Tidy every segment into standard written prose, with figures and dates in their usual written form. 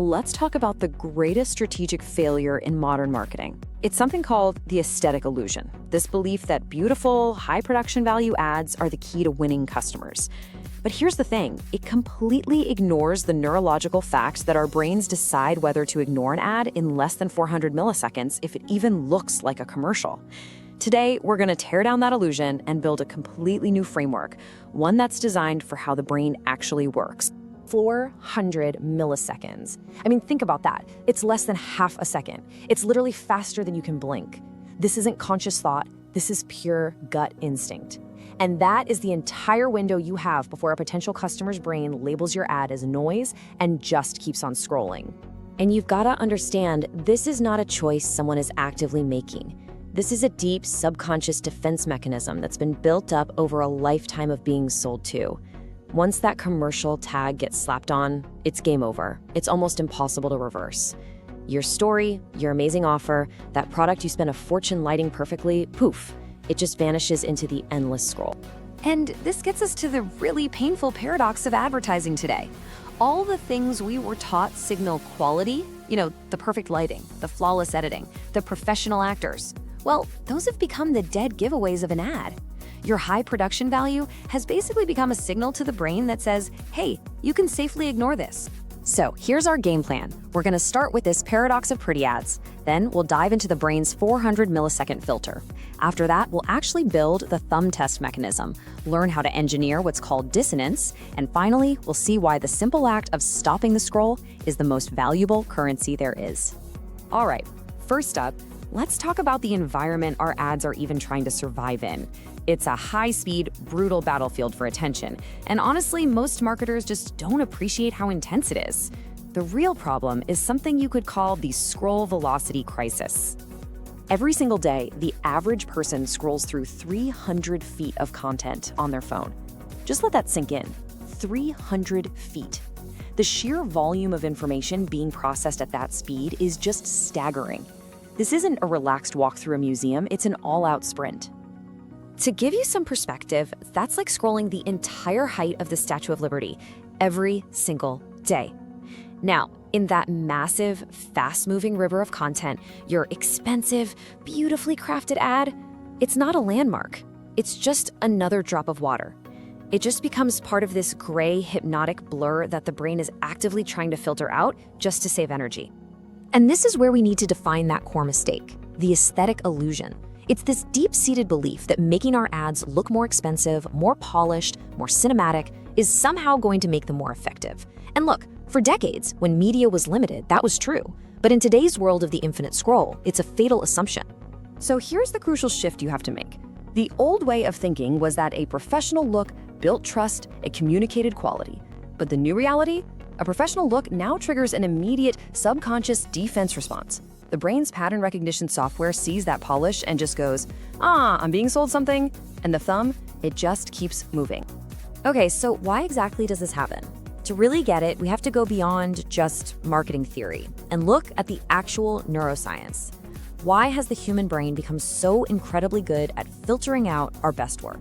let's talk about the greatest strategic failure in modern marketing. It's something called the aesthetic illusion, this belief that beautiful, high production value ads are the key to winning customers. But here's the thing, it completely ignores the neurological fact that our brains decide whether to ignore an ad in less than 400 milliseconds if it even looks like a commercial. Today, we're going to tear down that illusion and build a completely new framework, one that's designed for how the brain actually works. 400 milliseconds. I mean, think about that. It's less than half a second. It's literally faster than you can blink. This isn't conscious thought. This is pure gut instinct. And that is the entire window you have before a potential customer's brain labels your ad as noise and just keeps on scrolling. And you've got to understand, this is not a choice someone is actively making. This is a deep subconscious defense mechanism that's been built up over a lifetime of being sold to. Once that commercial tag gets slapped on, it's game over. It's almost impossible to reverse. Your story, your amazing offer, that product you spent a fortune lighting perfectly, poof, it just vanishes into the endless scroll. And this gets us to the really painful paradox of advertising today. All the things we were taught signal quality, the perfect lighting, the flawless editing, the professional actors, well, those have become the dead giveaways of an ad. Your high production value has basically become a signal to the brain that says, hey, you can safely ignore this. So here's our game plan. We're going to start with this paradox of pretty ads. Then we'll dive into the brain's 400 millisecond filter. After that, we'll actually build the thumb test mechanism, learn how to engineer what's called dissonance, and finally, we'll see why the simple act of stopping the scroll is the most valuable currency there is. All right, first up, let's talk about the environment our ads are even trying to survive in. It's a high-speed, brutal battlefield for attention, and honestly, most marketers just don't appreciate how intense it is. The real problem is something you could call the scroll velocity crisis. Every single day, the average person scrolls through 300 feet of content on their phone. Just let that sink in. 300 feet. The sheer volume of information being processed at that speed is just staggering. This isn't a relaxed walk through a museum, it's an all-out sprint. To give you some perspective, that's like scrolling the entire height of the Statue of Liberty every single day. Now, in that massive, fast-moving river of content, your expensive, beautifully crafted ad, it's not a landmark. It's just another drop of water. It just becomes part of this gray, hypnotic blur that the brain is actively trying to filter out just to save energy. And this is where we need to define that core mistake, the aesthetic illusion. It's this deep-seated belief that making our ads look more expensive, more polished, more cinematic is somehow going to make them more effective. And look, for decades, when media was limited, that was true. But in today's world of the infinite scroll, it's a fatal assumption. So here's the crucial shift you have to make. The old way of thinking was that a professional look built trust, it communicated quality. But the new reality? A professional look now triggers an immediate subconscious defense response. The brain's pattern recognition software sees that polish and just goes, I'm being sold something, and the thumb, it just keeps moving. Okay, so why exactly does this happen? To really get it, we have to go beyond just marketing theory and look at the actual neuroscience. Why has the human brain become so incredibly good at filtering out our best work?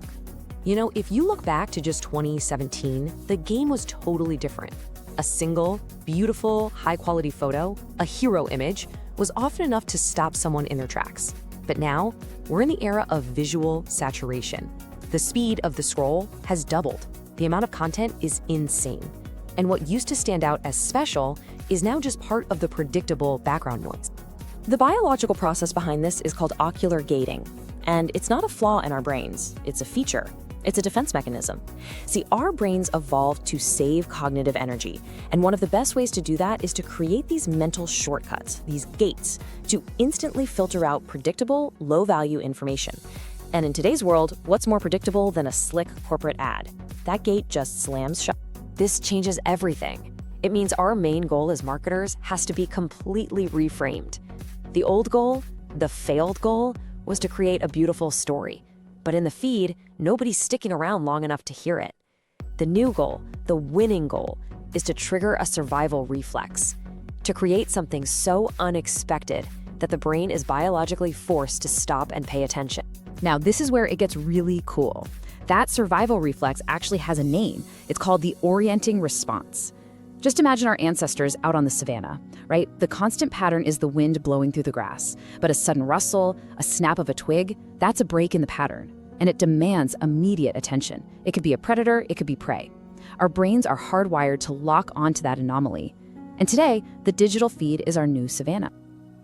If you look back to just 2017, the game was totally different. A single, beautiful, high-quality photo, a hero image, was often enough to stop someone in their tracks. But now, we're in the era of visual saturation. The speed of the scroll has doubled. The amount of content is insane. And what used to stand out as special is now just part of the predictable background noise. The biological process behind this is called ocular gating. And it's not a flaw in our brains, it's a feature. It's a defense mechanism. See, our brains evolved to save cognitive energy, and one of the best ways to do that is to create these mental shortcuts, these gates, to instantly filter out predictable, low-value information. And in today's world, what's more predictable than a slick corporate ad? That gate just slams shut. This changes everything. It means our main goal as marketers has to be completely reframed. The old goal, the failed goal, was to create a beautiful story. But in the feed, nobody's sticking around long enough to hear it. The new goal, the winning goal, is to trigger a survival reflex, to create something so unexpected that the brain is biologically forced to stop and pay attention. Now, this is where it gets really cool. That survival reflex actually has a name. It's called the Orienting Response. Just imagine our ancestors out on the savannah, right? The constant pattern is the wind blowing through the grass, but a sudden rustle, a snap of a twig, that's a break in the pattern, and it demands immediate attention. It could be a predator, it could be prey. Our brains are hardwired to lock onto that anomaly. And today, the digital feed is our new savannah.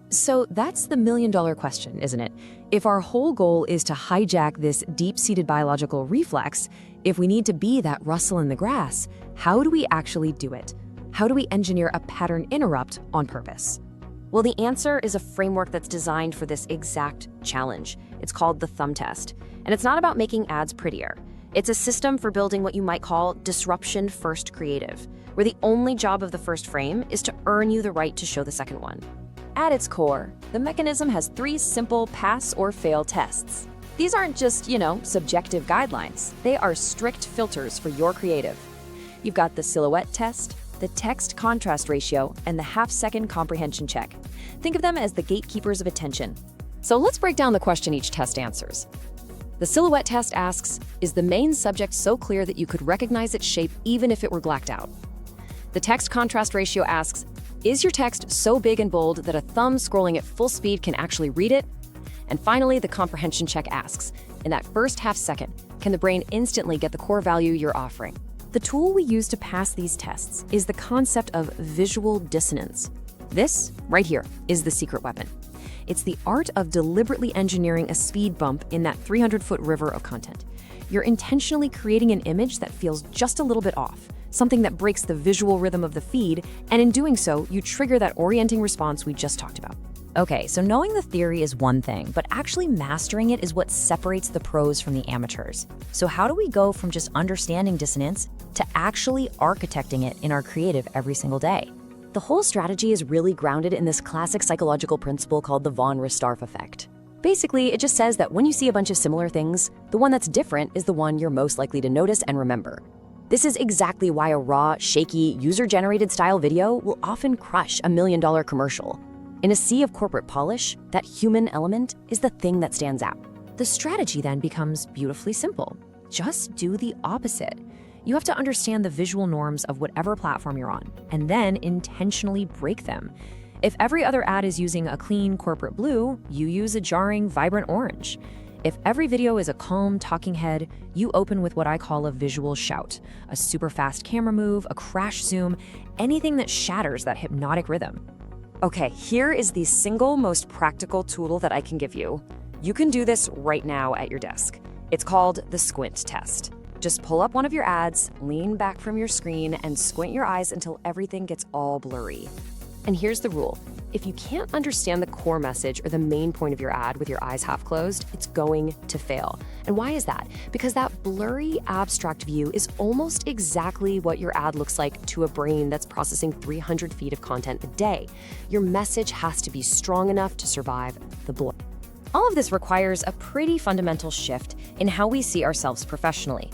So that's the million-dollar question, isn't it? If our whole goal is to hijack this deep-seated biological reflex, if we need to be that rustle in the grass, how do we actually do it? How do we engineer a pattern interrupt on purpose? Well, the answer is a framework that's designed for this exact challenge. It's called the thumb test. And it's not about making ads prettier. It's a system for building what you might call disruption-first creative, where the only job of the first frame is to earn you the right to show the second one. At its core, the mechanism has 3 simple pass or fail tests. These aren't just, subjective guidelines. They are strict filters for your creative. You've got the silhouette test, the text contrast ratio, and the half-second comprehension check. Think of them as the gatekeepers of attention. So let's break down the question each test answers. The silhouette test asks, is the main subject so clear that you could recognize its shape even if it were blacked out? The text contrast ratio asks, is your text so big and bold that a thumb scrolling at full speed can actually read it? And finally, the comprehension check asks, in that first half second, can the brain instantly get the core value you're offering? The tool we use to pass these tests is the concept of visual dissonance. This, right here, is the secret weapon. It's the art of deliberately engineering a speed bump in that 300-foot river of content. You're intentionally creating an image that feels just a little bit off, something that breaks the visual rhythm of the feed, and in doing so, you trigger that orienting response we just talked about. Okay, so knowing the theory is one thing, but actually mastering it is what separates the pros from the amateurs. So how do we go from just understanding dissonance to actually architecting it in our creative every single day? The whole strategy is really grounded in this classic psychological principle called the Restorff Effect. Basically, it just says that when you see a bunch of similar things, the one that's different is the one you're most likely to notice and remember. This is exactly why a raw, shaky, user-generated style video will often crush $1 million commercial. In a sea of corporate polish, that human element is the thing that stands out. The strategy then becomes beautifully simple. Just do the opposite. You have to understand the visual norms of whatever platform you're on, and then intentionally break them. If every other ad is using a clean corporate blue, you use a jarring, vibrant orange. If every video is a calm talking head, you open with what I call a visual shout, a super fast camera move, a crash zoom, anything that shatters that hypnotic rhythm. Okay, here is the single most practical tool that I can give you. You can do this right now at your desk. It's called the squint test. Just pull up one of your ads, lean back from your screen, and squint your eyes until everything gets all blurry. And here's the rule. If you can't understand the core message or the main point of your ad with your eyes half closed, it's going to fail. And why is that? Because that blurry, abstract view is almost exactly what your ad looks like to a brain that's processing 300 feet of content a day. Your message has to be strong enough to survive the blur. All of this requires a pretty fundamental shift in how we see ourselves professionally.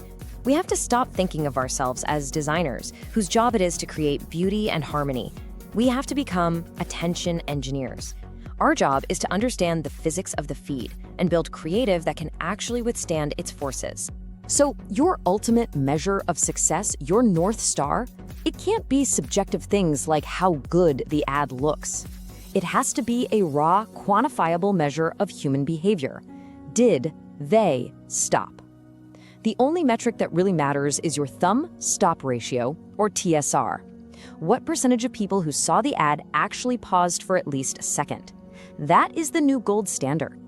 We have to stop thinking of ourselves as designers whose job it is to create beauty and harmony. We have to become attention engineers. Our job is to understand the physics of the feed and build creative that can actually withstand its forces. So your ultimate measure of success, your North Star, it can't be subjective things like how good the ad looks. It has to be a raw, quantifiable measure of human behavior. Did they stop? The only metric that really matters is your thumb stop ratio, or TSR. What percentage of people who saw the ad actually paused for at least a second? That is the new gold standard.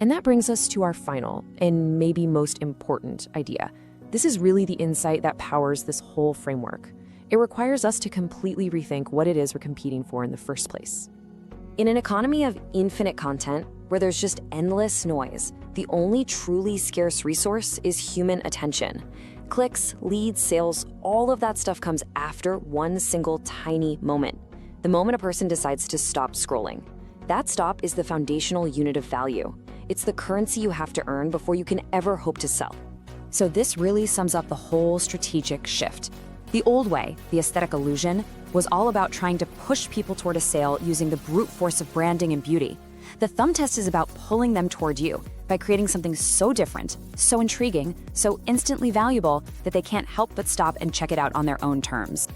And that brings us to our final and maybe most important idea. This is really the insight that powers this whole framework. It requires us to completely rethink what it is we're competing for in the first place. In an economy of infinite content, where there's just endless noise, the only truly scarce resource is human attention. Clicks, leads, sales, all of that stuff comes after one single tiny moment. The moment a person decides to stop scrolling. That stop is the foundational unit of value. It's the currency you have to earn before you can ever hope to sell. So this really sums up the whole strategic shift. The old way, the aesthetic illusion, was all about trying to push people toward a sale using the brute force of branding and beauty. The thumb test is about pulling them toward you by creating something so different, so intriguing, so instantly valuable that they can't help but stop and check it out on their own terms.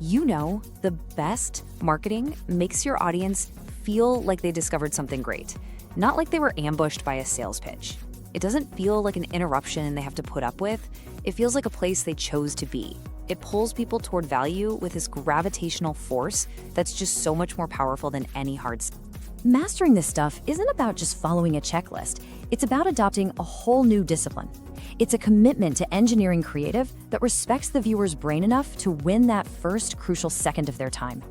The best marketing makes your audience feel like they discovered something great, not like they were ambushed by a sales pitch. It doesn't feel like an interruption they have to put up with. It feels like a place they chose to be. It pulls people toward value with this gravitational force that's just so much more powerful than any hard sell. Mastering this stuff isn't about just following a checklist. It's about adopting a whole new discipline. It's a commitment to engineering creative that respects the viewer's brain enough to win that first crucial second of their time.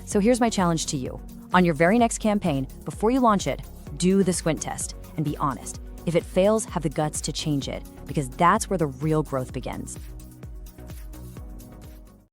So here's my challenge to you. On your very next campaign, before you launch it, do the squint test and be honest. If it fails, have the guts to change it, because that's where the real growth begins.